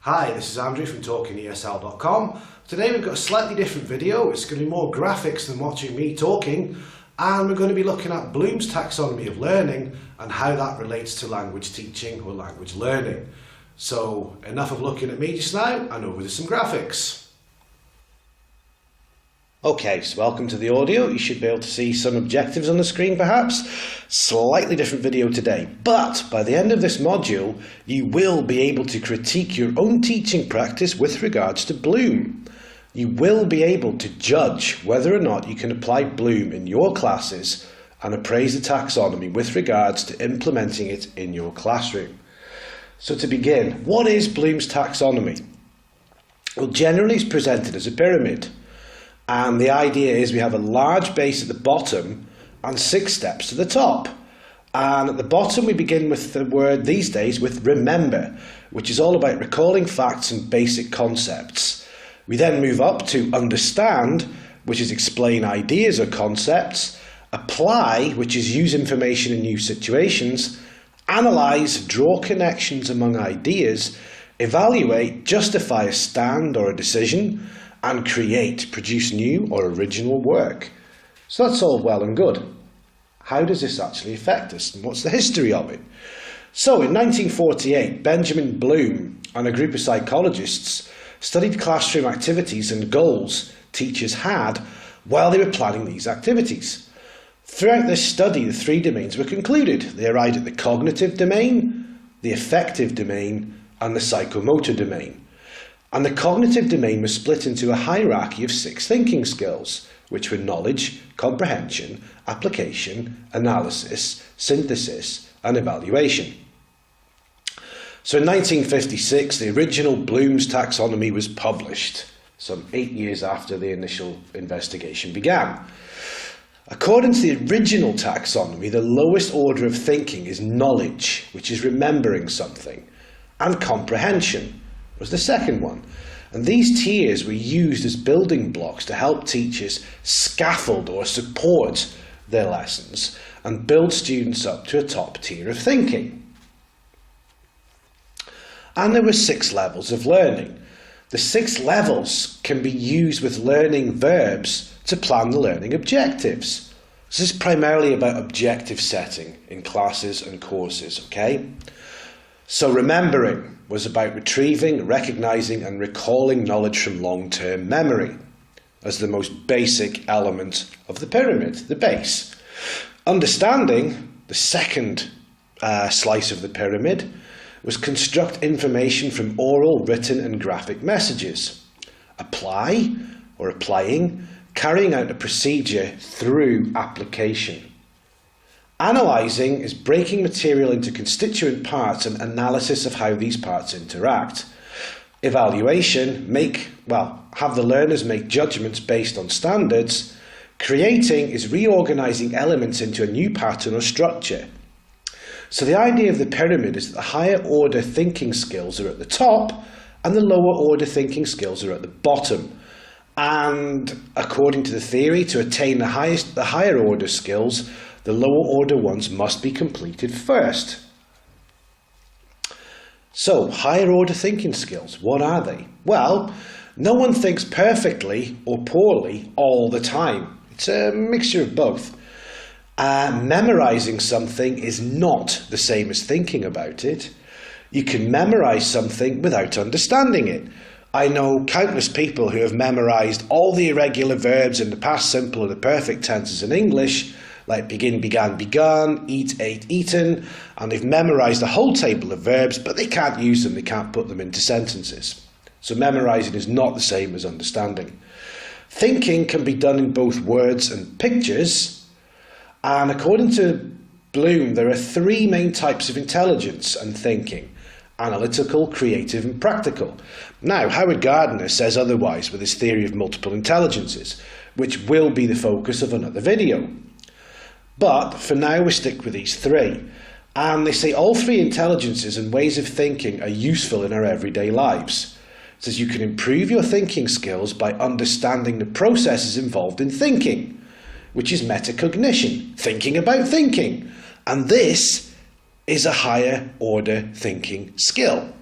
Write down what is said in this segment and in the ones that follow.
Hi, this is Andrew from TalkingESL.com. Today we've got a slightly different video. It's going to be more graphics than watching me talking, and we're going to be looking at Bloom's taxonomy of learning and how that relates to language teaching or language learning. So enough of looking at me just now, and over to some graphics. Okay, so welcome to the audio. You should be able to see some objectives on the screen perhaps. Slightly different video today, but by the end of this module, you will be able to critique your own teaching practice with regards to Bloom. You will be able to judge whether or not you can apply Bloom in your classes and appraise the taxonomy with regards to implementing it in your classroom. So to begin, what is Bloom's taxonomy? Well, generally it's presented as a pyramid. And the idea is we have a large base at the bottom and 6 steps to the top. And at the bottom we begin with the word these days with remember, which is all about recalling facts and basic concepts. We then move up to understand, which is explain ideas or concepts, apply, which is use information in new situations, analyze, draw connections among ideas, evaluate, justify a stand or a decision, and create, produce new or original work. So that's all well and good. How does this actually affect us, and what's the history of it? So in 1948, Benjamin Bloom and a group of psychologists studied classroom activities and goals teachers had while they were planning these activities. Throughout this study, the 3 domains were concluded. They arrived at the cognitive domain, the affective domain, and the psychomotor domain. And the cognitive domain was split into a hierarchy of 6 thinking skills, which were knowledge, comprehension, application, analysis, synthesis, and evaluation. So in 1956, the original Bloom's taxonomy was published, some 8 years after the initial investigation began. According to the original taxonomy, the lowest order of thinking is knowledge, which is remembering something, and comprehension was the second one. And these tiers were used as building blocks to help teachers scaffold or support their lessons and build students up to a top tier of thinking. And there were 6 levels of learning. The 6 levels can be used with learning verbs to plan the learning objectives. This is primarily about objective setting in classes and courses, okay? So remembering was about retrieving, recognizing and recalling knowledge from long-term memory as the most basic element of the pyramid, the base. Understanding, the second slice of the pyramid, was construct information from oral, written and graphic messages. Apply, or applying, carrying out a procedure through application. Analysing is breaking material into constituent parts and analysis of how these parts interact. Evaluation, have the learners make judgments based on standards. Creating is reorganising elements into a new pattern or structure. So the idea of the pyramid is that the higher order thinking skills are at the top and the lower order thinking skills are at the bottom. And according to the theory, to attain the higher order skills, the lower order ones must be completed first. So, higher order thinking skills, what are they? Well, no one thinks perfectly or poorly all the time. It's a mixture of both. Memorizing something is not the same as thinking about it. You can memorize something without understanding it. I know countless people who have memorized all the irregular verbs in the past simple or the perfect tenses in English, like begin, began, begun, eat, ate, eaten, and they've memorised the whole table of verbs, but they can't use them, they can't put them into sentences. So memorising is not the same as understanding. Thinking can be done in both words and pictures, and according to Bloom, there are 3 main types of intelligence and thinking: analytical, creative, and practical. Now, Howard Gardner says otherwise with his theory of multiple intelligences, which will be the focus of another video. But for now we stick with these 3. And they say all 3 intelligences and ways of thinking are useful in our everyday lives. It says you can improve your thinking skills by understanding the processes involved in thinking, which is metacognition, thinking about thinking. And this is a higher order thinking skill.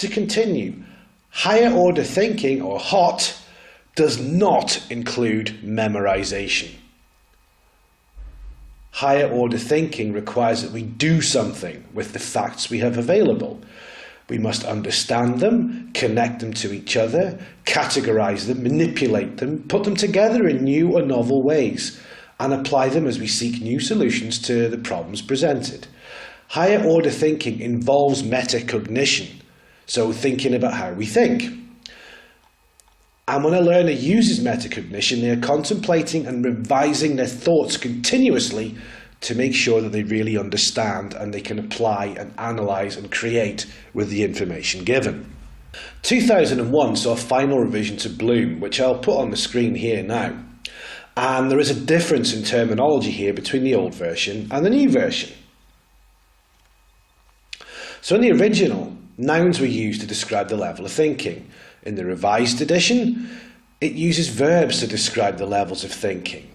To continue, higher order thinking, or HOT, does not include memorization. Higher order thinking requires that we do something with the facts we have available. We must understand them, connect them to each other, categorize them, manipulate them, put them together in new or novel ways, and apply them as we seek new solutions to the problems presented. Higher order thinking involves metacognition, so thinking about how we think. And when a learner uses metacognition, they are contemplating and revising their thoughts continuously to make sure that they really understand and they can apply and analyse and create with the information given. 2001 saw a final revision to Bloom, which I'll put on the screen here now. And there is a difference in terminology here between the old version and the new version. So in the original, nouns were used to describe the level of thinking. In the revised edition, it uses verbs to describe the levels of thinking.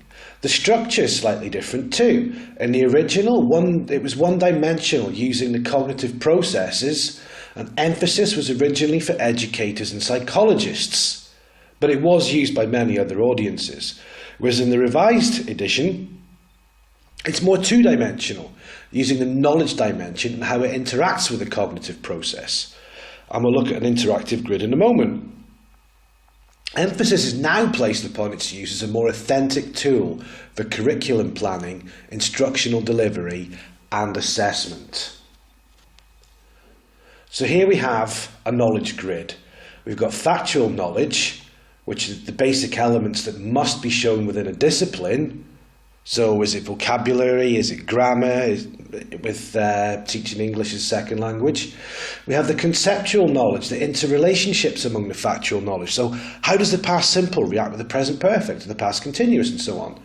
The structure is slightly different too. In the original, it was one-dimensional, using the cognitive processes, and emphasis was originally for educators and psychologists, but it was used by many other audiences. Whereas in the revised edition, it's more two-dimensional, using the knowledge dimension and how it interacts with the cognitive process. And we'll look at an interactive grid in a moment. Emphasis is now placed upon its use as a more authentic tool for curriculum planning, instructional delivery, and assessment. So here we have a knowledge grid. We've got factual knowledge, which is the basic elements that must be shown within a discipline. So is it vocabulary, is it grammar, with teaching English as second language? We have the conceptual knowledge, the interrelationships among the factual knowledge. So how does the past simple react with the present perfect and the past continuous and so on?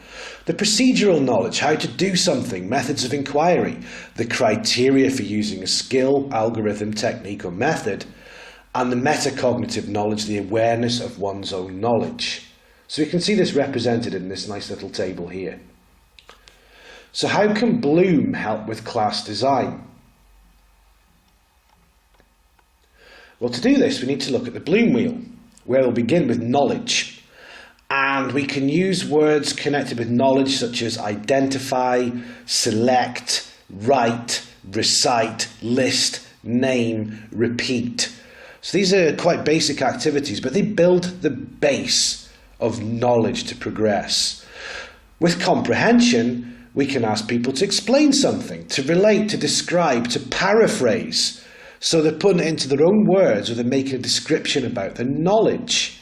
The procedural knowledge, how to do something, methods of inquiry, the criteria for using a skill, algorithm, technique or method, and the metacognitive knowledge, the awareness of one's own knowledge. So you can see this represented in this nice little table here. So how can Bloom help with class design? Well, to do this, we need to look at the Bloom wheel, where we'll begin with knowledge. And we can use words connected with knowledge such as identify, select, write, recite, list, name, repeat. So these are quite basic activities, but they build the base of knowledge to progress. With comprehension, we can ask people to explain something, to relate, to describe, to paraphrase. So they're putting it into their own words or they're making a description about the knowledge.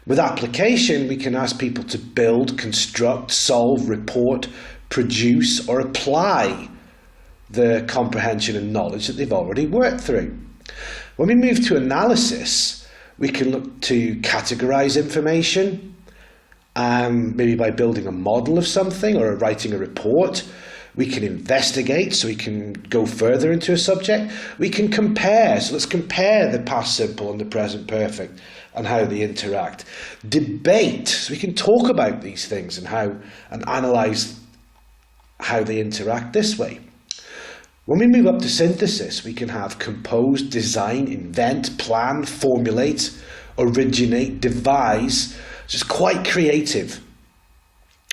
With application, we can ask people to build, construct, solve, report, produce or apply the comprehension and knowledge that they've already worked through. When we move to analysis, we can look to categorize information, maybe by building a model of something or writing a report. We can investigate, so we can go further into a subject. We can compare, so let's compare the past simple and the present perfect and how they interact. Debate, so we can talk about these things and analyze how they interact this way. When we move up to synthesis, we can have compose, design, invent, plan, formulate, originate, devise. So it's quite creative.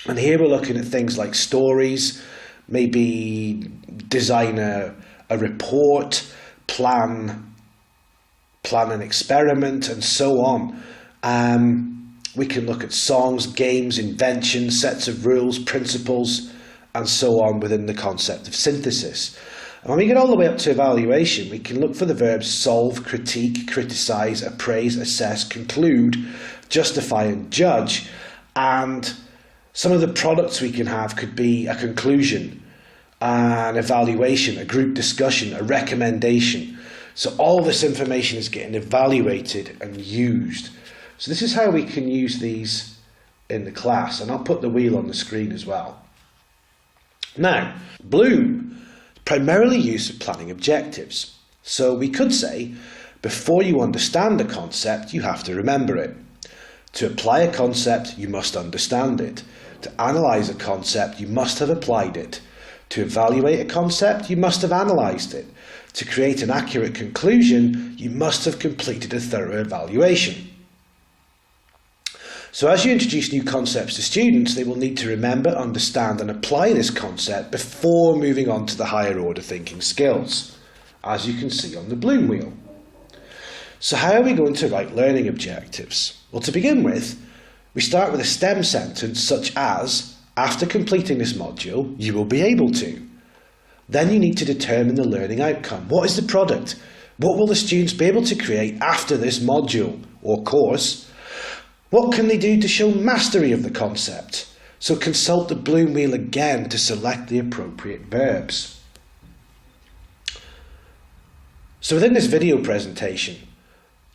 And here we're looking at things like stories, maybe design a report, plan an experiment, and so on. We can look at songs, games, inventions, sets of rules, principles, and so on within the concept of synthesis. And when we get all the way up to evaluation, we can look for the verbs solve, critique, criticise, appraise, assess, conclude, justify and judge. And some of the products we can have could be a conclusion, an evaluation, a group discussion, a recommendation. So all this information is getting evaluated and used. So this is how we can use these in the class. And I'll put the wheel on the screen as well. Now, Bloom primarily used for planning objectives. So we could say, before you understand a concept, you have to remember it. To apply a concept, you must understand it. To analyse a concept, you must have applied it. To evaluate a concept, you must have analysed it. to create an accurate conclusion, you must have completed a thorough evaluation. So as you introduce new concepts to students, they will need to remember, understand and apply this concept before moving on to the higher order thinking skills, as you can see on the Bloom wheel. So how are we going to write learning objectives? Well, to begin with, we start with a STEM sentence such as, after completing this module, you will be able to. Then you need to determine the learning outcome. What is the product? What will the students be able to create after this module or course? What can they do to show mastery of the concept? So consult the Bloom wheel again to select the appropriate verbs. So within this video presentation,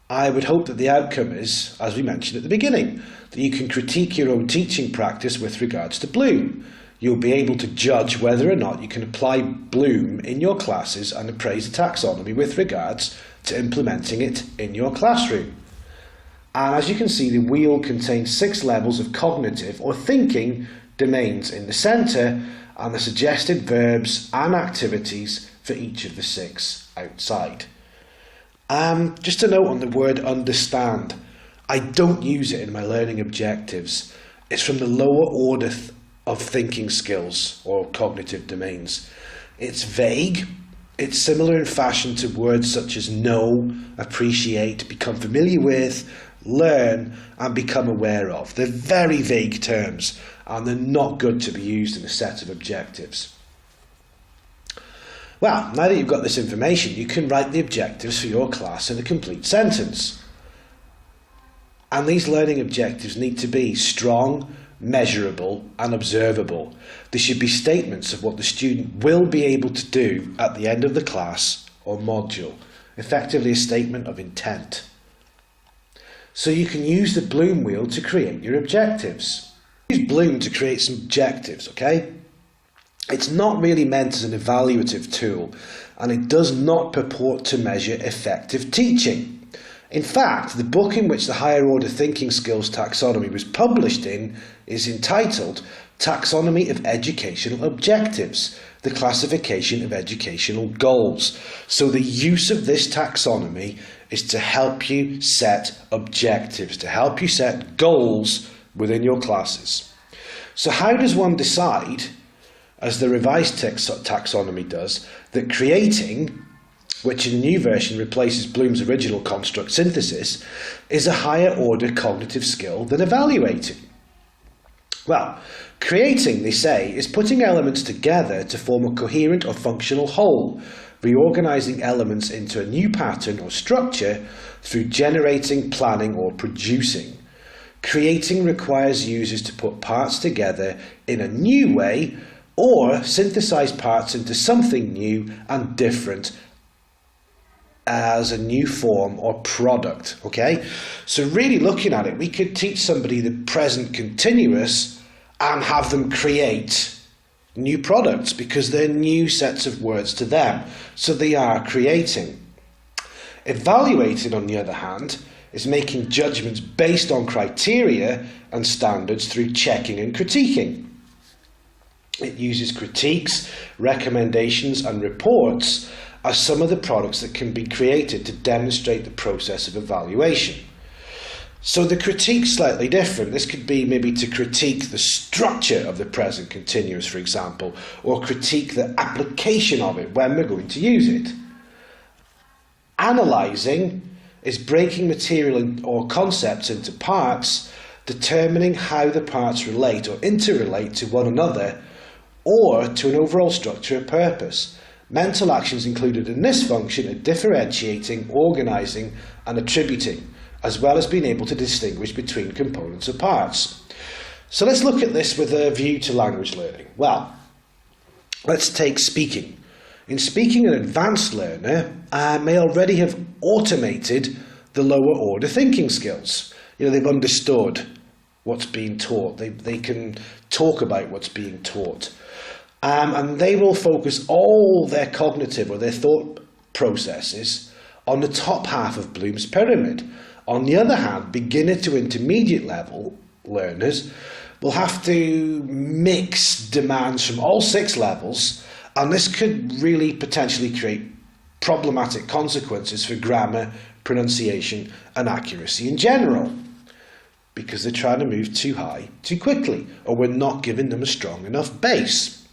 I would hope that the outcome is, as we mentioned at the beginning, that you can critique your own teaching practice with regards to Bloom. You'll be able to judge whether or not you can apply Bloom in your classes and appraise the taxonomy with regards to implementing it in your classroom. And as you can see, the wheel contains 6 levels of cognitive or thinking domains in the centre and the suggested verbs and activities for each of the 6 outside. Just a note on the word understand. I don't use it in my learning objectives. It's from the lower order of thinking skills or cognitive domains. It's vague. It's similar in fashion to words such as know, appreciate, become familiar with, learn and become aware of. They're very vague terms and they're not good to be used in a set of objectives. Well, now that you've got this information, you can write the objectives for your class in a complete sentence. And these learning objectives need to be strong, measurable and observable. They should be statements of what the student will be able to do at the end of the class or module, effectively a statement of intent. So you can use the Bloom wheel to create your objectives. Use Bloom to create some objectives, okay? It's not really meant as an evaluative tool, and it does not purport to measure effective teaching. In fact, the book in which the higher order thinking skills taxonomy was published in is entitled Taxonomy of Educational Objectives, the classification of educational goals. So the use of this taxonomy is to help you set objectives, to help you set goals within your classes. So how does one decide, as the revised taxonomy does, that creating, which in the new version replaces Bloom's original construct synthesis, is a higher order cognitive skill than evaluating? Well, creating, they say, is putting elements together to form a coherent or functional whole, reorganizing elements into a new pattern or structure through generating, planning or producing. Creating requires users to put parts together in a new way or synthesize parts into something new and different as a new form or product, okay? So really looking at it, we could teach somebody the present continuous and have them create new products because they're new sets of words to them. So they are creating. Evaluating, on the other hand, is making judgments based on criteria and standards through checking and critiquing. It uses critiques, recommendations and reports as some of the products that can be created to demonstrate the process of evaluation. So the critique's slightly different. This could be maybe to critique the structure of the present continuous, for example, or critique the application of it when we're going to use it. Analysing is breaking material or concepts into parts, determining how the parts relate or interrelate to one another or to an overall structure or purpose. Mental actions included in this function are differentiating, organising and attributing, as well as being able to distinguish between components or parts. So let's look at this with a view to language learning. Well, let's take speaking. In speaking, an advanced learner may already have automated the lower order thinking skills. They've understood what's being taught. They can talk about what's being taught. And they will focus all their cognitive or their thought processes on the top half of Bloom's pyramid. On the other hand, beginner to intermediate level learners will have to mix demands from all 6 levels, and this could really potentially create problematic consequences for grammar, pronunciation and accuracy in general, because they're trying to move too high too quickly, or we're not giving them a strong enough base.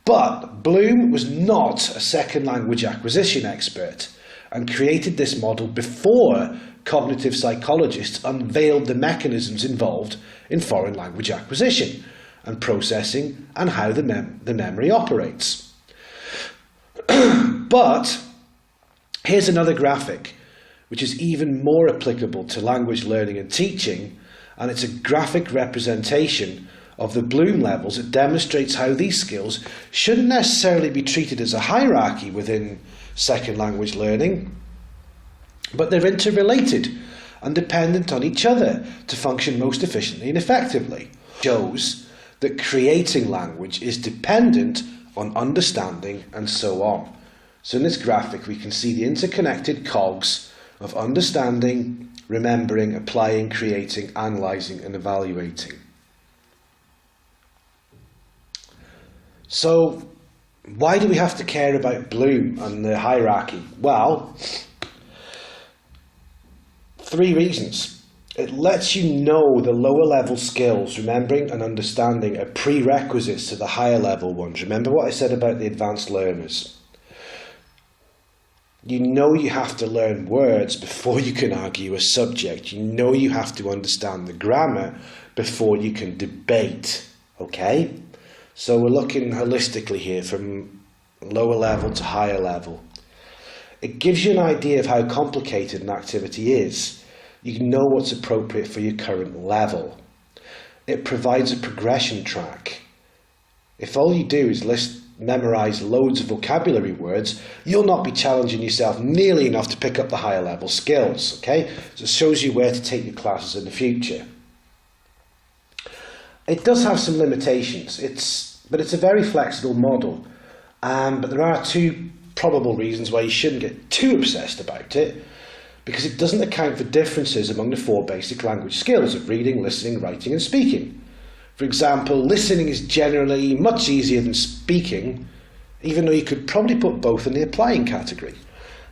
But Bloom was not a second language acquisition expert and created this model before cognitive psychologists unveiled the mechanisms involved in foreign language acquisition and processing and how the memory operates. But here's another graphic which is even more applicable to language learning and teaching, and it's a graphic representation of the Bloom levels. It demonstrates how these skills shouldn't necessarily be treated as a hierarchy within second language learning, but they're interrelated and dependent on each other to function most efficiently and effectively. It shows that creating language is dependent on understanding and so on. So in this graphic we can see the interconnected cogs of understanding, remembering, applying, creating, analysing and evaluating. So why do we have to care about Bloom and the hierarchy? Well, 3 reasons. It lets you know the lower level skills, remembering and understanding, are prerequisites to the higher level ones. Remember what I said about the advanced learners. You know you have to learn words before you can argue a subject. You know you have to understand the grammar before you can debate. Okay? So we're looking holistically here from lower level to higher level. It gives you an idea of how complicated an activity is. You know what's appropriate for your current level. It provides a progression track. If all you do is memorize loads of vocabulary words, you'll not be challenging yourself nearly enough to pick up the higher level skills. Okay? So it shows you where to take your classes in the future. It does have some limitations, but it's a very flexible model. But there are 2 probable reasons why you shouldn't get too obsessed about it, because it doesn't account for differences among the 4 basic language skills of reading, listening, writing and speaking. For example, listening is generally much easier than speaking, even though you could probably put both in the applying category.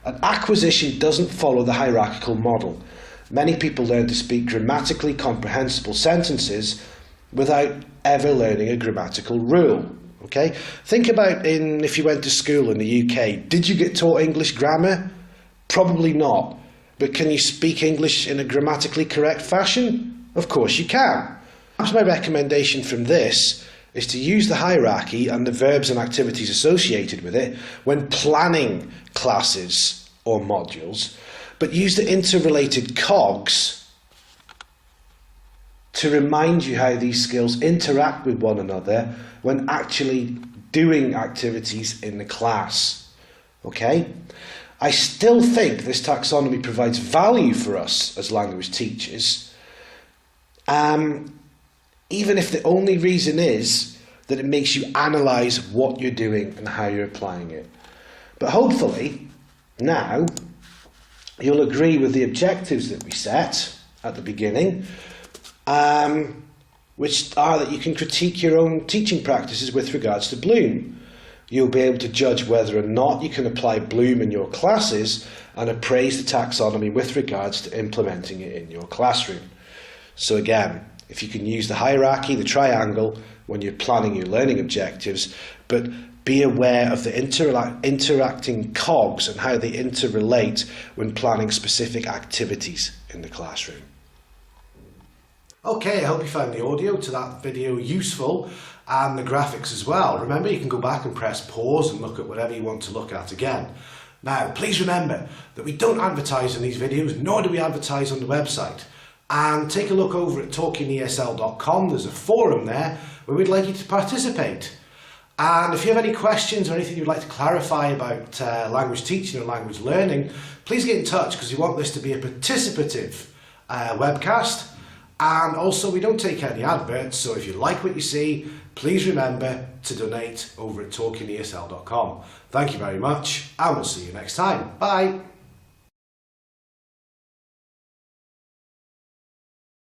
And acquisition doesn't follow the hierarchical model. Many people learn to speak grammatically comprehensible sentences without ever learning a grammatical rule. Okay? Think about if you went to school in the UK, did you get taught English grammar? Probably not. But can you speak English in a grammatically correct fashion? Of course you can. Perhaps my recommendation from this is to use the hierarchy and the verbs and activities associated with it when planning classes or modules, but use the interrelated cogs to remind you how these skills interact with one another when actually doing activities in the class. Okay? I still think this taxonomy provides value for us as language teachers, even if the only reason is that it makes you analyse what you're doing and how you're applying it. But hopefully, now, you'll agree with the objectives that we set at the beginning, which are that you can critique your own teaching practices with regards to Bloom. You'll be able to judge whether or not you can apply Bloom in your classes and appraise the taxonomy with regards to implementing it in your classroom. So again, if you can use the hierarchy, the triangle, when you're planning your learning objectives, but be aware of the interacting cogs and how they interrelate when planning specific activities in the classroom. Okay, I hope you found the audio to that video useful and the graphics as well. Remember, you can go back and press pause and look at whatever you want to look at again. Now, please remember that we don't advertise in these videos, nor do we advertise on the website. And take a look over at talkingesl.com. There's a forum there where we'd like you to participate. And if you have any questions or anything you'd like to clarify about language teaching or language learning, please get in touch, because we want this to be a participative webcast. And also, we don't take any adverts, so if you like what you see, please remember to donate over at talkingesl.com. Thank you very much, and we'll see you next time. Bye.